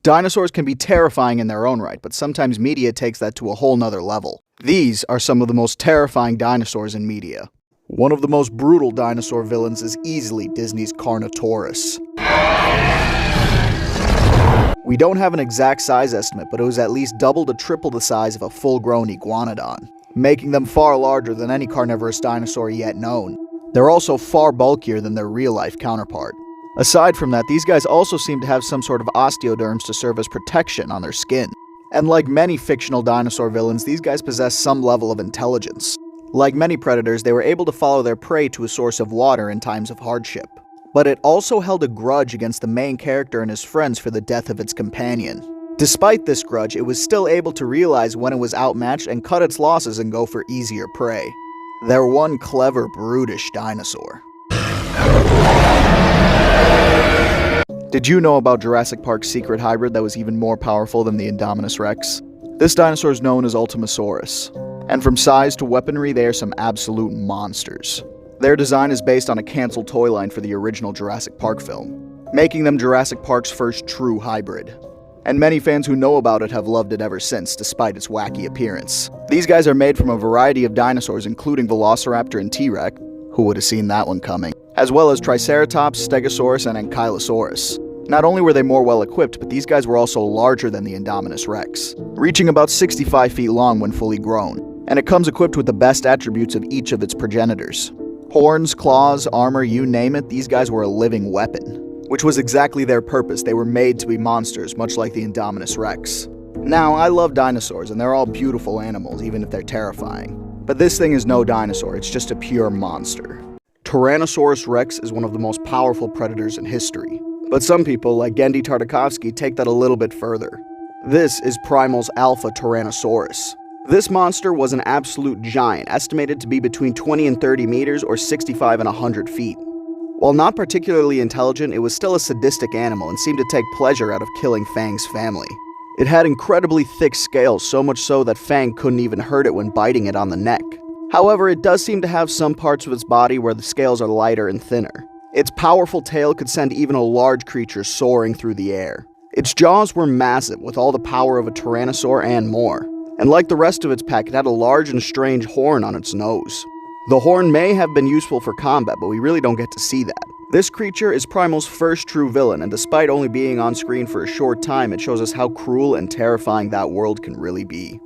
Dinosaurs can be terrifying in their own right, but sometimes media takes that to a whole nother level. These are some of the most terrifying dinosaurs in media. One of the most brutal dinosaur villains is easily Disney's Carnotaurus. We don't have an exact size estimate, but it was at least double to triple the size of a full-grown iguanodon, making them far larger than any carnivorous dinosaur yet known. They're also far bulkier than their real-life counterpart. Aside from that, these guys also seem to have some sort of osteoderms to serve as protection on their skin. And like many fictional dinosaur villains, these guys possess some level of intelligence. Like many predators, they were able to follow their prey to a source of water in times of hardship. But it also held a grudge against the main character and his friends for the death of its companion. Despite this grudge, it was still able to realize when it was outmatched and cut its losses and go for easier prey. They're one clever, brutish dinosaur. Did you know about Jurassic Park's secret hybrid that was even more powerful than the Indominus Rex? This dinosaur is known as Ultimasaurus, and from size to weaponry, they are some absolute monsters. Their design is based on a cancelled toy line for the original Jurassic Park film, making them Jurassic Park's first true hybrid. And many fans who know about it have loved it ever since, despite its wacky appearance. These guys are made from a variety of dinosaurs, including Velociraptor and T-Rex, who would have seen that one coming, as well as Triceratops, Stegosaurus, and Ankylosaurus. Not only were they more well-equipped, but these guys were also larger than the Indominus Rex, reaching about 65 feet long when fully grown, and it comes equipped with the best attributes of each of its progenitors. Horns, claws, armor, you name it, these guys were a living weapon. Which was exactly their purpose. They were made to be monsters, much like the Indominus Rex. Now, I love dinosaurs, and they're all beautiful animals, even if they're terrifying. But this thing is no dinosaur, it's just a pure monster. Tyrannosaurus Rex is one of the most powerful predators in history. But some people, like Gendy Tartakovsky, take that a little bit further. This is Primal's Alpha Tyrannosaurus. This monster was an absolute giant, estimated to be between 20 and 30 meters or 65 and 100 feet. While not particularly intelligent, it was still a sadistic animal and seemed to take pleasure out of killing Fang's family. It had incredibly thick scales, so much so that Fang couldn't even hurt it when biting it on the neck. However, it does seem to have some parts of its body where the scales are lighter and thinner. Its powerful tail could send even a large creature soaring through the air. Its jaws were massive, with all the power of a tyrannosaur and more. And like the rest of its pack, it had a large and strange horn on its nose. The horn may have been useful for combat, but we really don't get to see that. This creature is Primal's first true villain, and despite only being on screen for a short time, it shows us how cruel and terrifying that world can really be.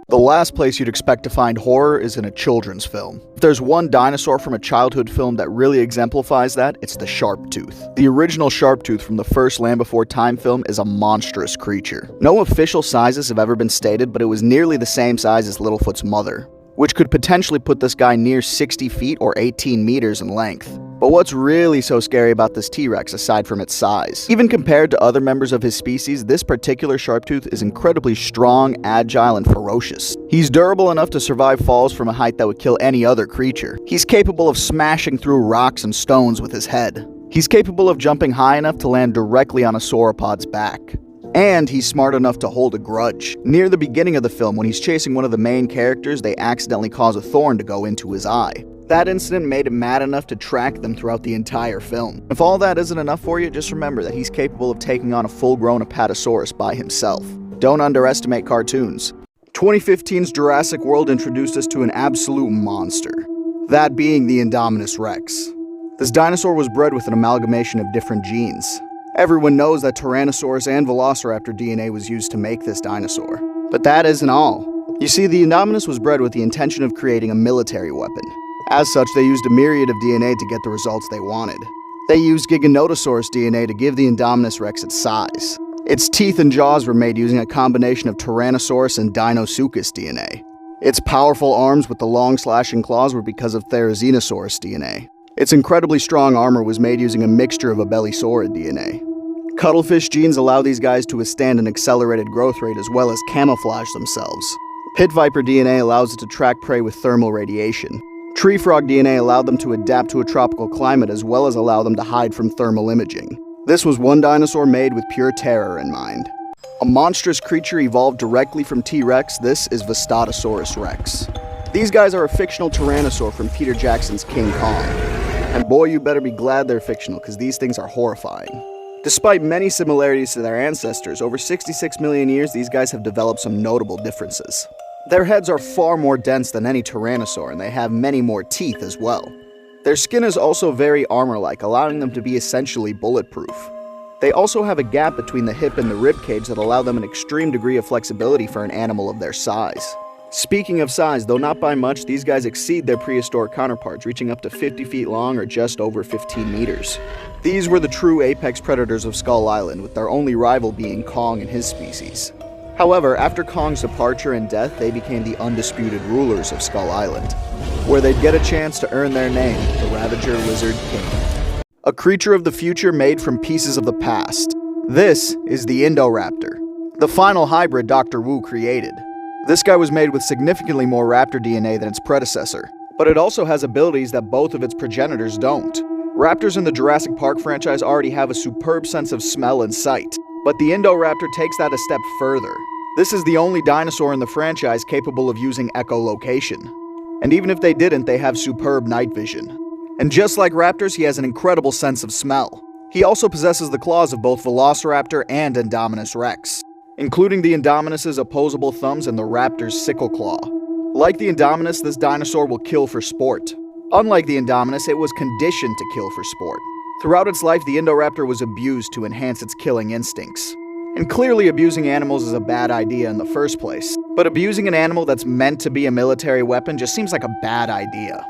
The last place you'd expect to find horror is in a children's film. If there's one dinosaur from a childhood film that really exemplifies that, it's the Sharptooth. The original Sharptooth from the first Land Before Time film is a monstrous creature. No official sizes have ever been stated, but it was nearly the same size as Littlefoot's mother, which could potentially put this guy near 60 feet or 18 meters in length. But what's really so scary about this T-Rex aside from its size? Even compared to other members of his species, this particular Sharptooth is incredibly strong, agile, and ferocious. He's durable enough to survive falls from a height that would kill any other creature. He's capable of smashing through rocks and stones with his head. He's capable of jumping high enough to land directly on a sauropod's back. And he's smart enough to hold a grudge. Near the beginning of the film, when he's chasing one of the main characters, they accidentally cause a thorn to go into his eye. That incident made him mad enough to track them throughout the entire film. If all that isn't enough for you, just remember that he's capable of taking on a full-grown Apatosaurus by himself. Don't underestimate cartoons. 2015's Jurassic World introduced us to an absolute monster, that being the Indominus Rex. This dinosaur was bred with an amalgamation of different genes. Everyone knows that Tyrannosaurus and Velociraptor DNA was used to make this dinosaur. But that isn't all. You see, the Indominus was bred with the intention of creating a military weapon. As such, they used a myriad of DNA to get the results they wanted. They used Giganotosaurus DNA to give the Indominus Rex its size. Its teeth and jaws were made using a combination of Tyrannosaurus and Deinosuchus DNA. Its powerful arms with the long slashing claws were because of Therizinosaurus DNA. Its incredibly strong armor was made using a mixture of Abelisaurid DNA. Cuttlefish genes allow these guys to withstand an accelerated growth rate as well as camouflage themselves. Pit viper DNA allows it to track prey with thermal radiation. Tree frog DNA allowed them to adapt to a tropical climate as well as allow them to hide from thermal imaging. This was one dinosaur made with pure terror in mind. A monstrous creature evolved directly from T-Rex, this is Vastatasaurus Rex. These guys are a fictional tyrannosaur from Peter Jackson's King Kong. And boy, you better be glad they're fictional, because these things are horrifying. Despite many similarities to their ancestors, over 66 million years these guys have developed some notable differences. Their heads are far more dense than any tyrannosaur, and they have many more teeth as well. Their skin is also very armor-like, allowing them to be essentially bulletproof. They also have a gap between the hip and the rib cage that allow them an extreme degree of flexibility for an animal of their size. Speaking of size, though not by much, these guys exceed their prehistoric counterparts, reaching up to 50 feet long or just over 15 meters. These were the true apex predators of Skull Island, with their only rival being Kong and his species. However, after Kong's departure and death, they became the undisputed rulers of Skull Island, where they'd get a chance to earn their name, the Ravager Lizard King. A creature of the future made from pieces of the past. This is the Indoraptor, the final hybrid Dr. Wu created. This guy was made with significantly more raptor DNA than its predecessor, but it also has abilities that both of its progenitors don't. Raptors in the Jurassic Park franchise already have a superb sense of smell and sight, but the Indoraptor takes that a step further. This is the only dinosaur in the franchise capable of using echolocation. And even if they didn't, they have superb night vision. And just like raptors, he has an incredible sense of smell. He also possesses the claws of both Velociraptor and Indominus Rex, including the Indominus' opposable thumbs and the raptor's sickle claw. Like the Indominus, this dinosaur will kill for sport. Unlike the Indominus, it was conditioned to kill for sport. Throughout its life, the Indoraptor was abused to enhance its killing instincts. And clearly abusing animals is a bad idea in the first place, but abusing an animal that's meant to be a military weapon just seems like a bad idea.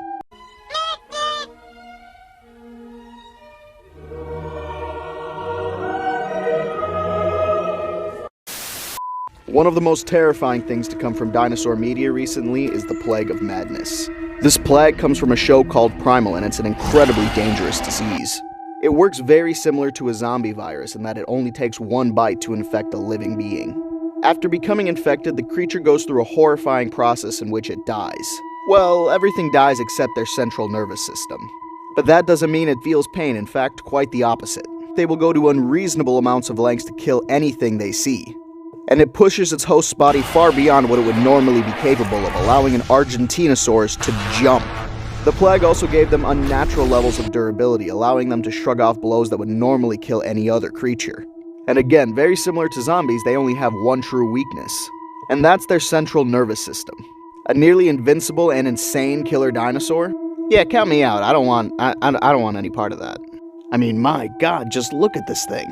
One of the most terrifying things to come from dinosaur media recently is the Plague of Madness. This plague comes from a show called Primal, and it's an incredibly dangerous disease. It works very similar to a zombie virus in that it only takes one bite to infect a living being. After becoming infected, the creature goes through a horrifying process in which it dies. Well, everything dies except their central nervous system. But that doesn't mean it feels pain, in fact, quite the opposite. They will go to unreasonable amounts of lengths to kill anything they see. And it pushes its host's body far beyond what it would normally be capable of, allowing an Argentinosaurus to jump. The plague also gave them unnatural levels of durability, allowing them to shrug off blows that would normally kill any other creature. And again, very similar to zombies, they only have one true weakness, and that's their central nervous system. A nearly invincible and insane killer dinosaur? Yeah, count me out. I don't want any part of that. I mean, my god, just look at this thing.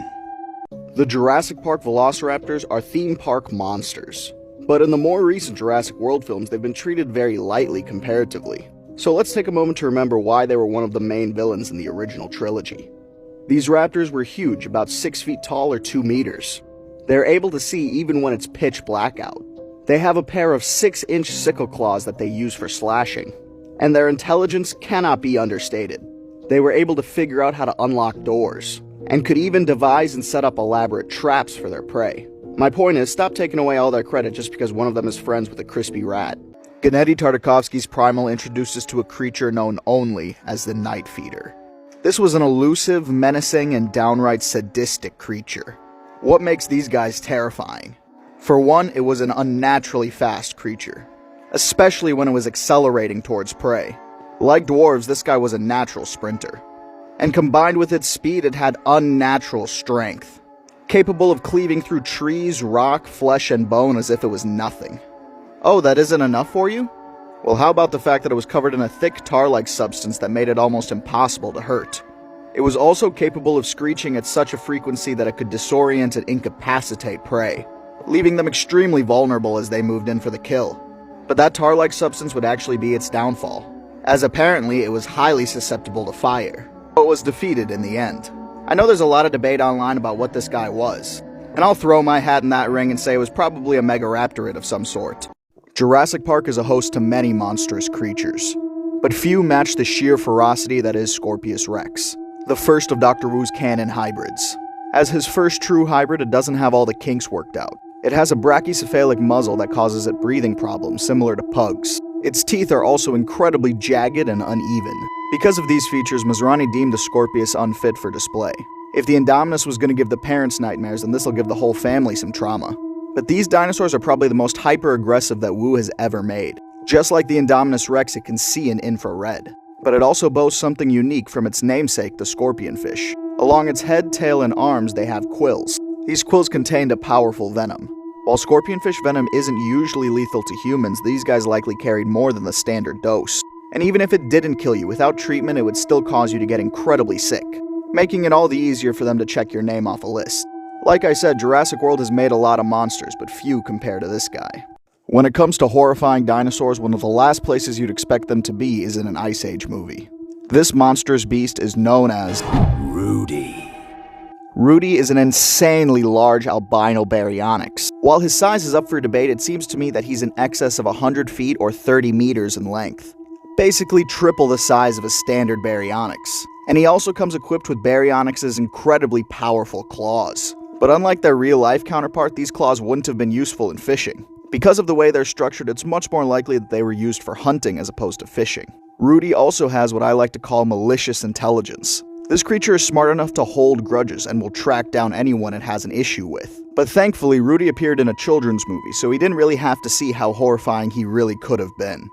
The Jurassic Park Velociraptors are theme park monsters. But in the more recent Jurassic World films, they've been treated very lightly comparatively. So let's take a moment to remember why they were one of the main villains in the original trilogy. These raptors were huge, about 6 feet tall or 2 meters. They're able to see even when it's pitch black out. They have a pair of 6-inch sickle claws that they use for slashing. And their intelligence cannot be understated. They were able to figure out how to unlock doors, and could even devise and set up elaborate traps for their prey. My point is, stop taking away all their credit just because one of them is friends with a crispy rat. Gennady Tartakovsky's Primal introduced us to a creature known only as the Night Feeder. This was an elusive, menacing, and downright sadistic creature. What makes these guys terrifying? For one, it was an unnaturally fast creature, especially when it was accelerating towards prey. Like dwarves, this guy was a natural sprinter. And combined with its speed, it had unnatural strength, capable of cleaving through trees, rock, flesh, and bone as if it was nothing. Oh, that isn't enough for you? Well, how about the fact that it was covered in a thick tar-like substance that made it almost impossible to hurt? It was also capable of screeching at such a frequency that it could disorient and incapacitate prey, leaving them extremely vulnerable as they moved in for the kill. But that tar-like substance would actually be its downfall, as apparently it was highly susceptible to fire. But was defeated in the end. I know there's a lot of debate online about what this guy was, and I'll throw my hat in that ring and say it was probably a megaraptorid of some sort. Jurassic Park is a host to many monstrous creatures, but few match the sheer ferocity that is Scorpius Rex, the first of Dr. Wu's canon hybrids. As his first true hybrid, it doesn't have all the kinks worked out. It has a brachycephalic muzzle that causes it breathing problems similar to pugs. Its teeth are also incredibly jagged and uneven. Because of these features, Masrani deemed the Scorpius unfit for display. If the Indominus was going to give the parents nightmares, then this will give the whole family some trauma. But these dinosaurs are probably the most hyper-aggressive that Wu has ever made. Just like the Indominus Rex, it can see in infrared. But it also boasts something unique from its namesake, the scorpionfish. Along its head, tail, and arms, they have quills. These quills contained a powerful venom. While scorpionfish venom isn't usually lethal to humans, these guys likely carried more than the standard dose. And even if it didn't kill you, without treatment it would still cause you to get incredibly sick, making it all the easier for them to check your name off a list. Like I said, Jurassic World has made a lot of monsters, but few compare to this guy. When it comes to horrifying dinosaurs, one of the last places you'd expect them to be is in an Ice Age movie. This monstrous beast is known as Rudy. Rudy is an insanely large albino baryonyx. While his size is up for debate, it seems to me that he's in excess of 100 feet or 30 meters in length. Basically triple the size of a standard baryonyx. And he also comes equipped with baryonyx's incredibly powerful claws. But unlike their real-life counterpart, these claws wouldn't have been useful in fishing. Because of the way they're structured, it's much more likely that they were used for hunting as opposed to fishing. Rudy also has what I like to call malicious intelligence. This creature is smart enough to hold grudges and will track down anyone it has an issue with. But thankfully, Rudy appeared in a children's movie, so he didn't really have to see how horrifying he really could have been.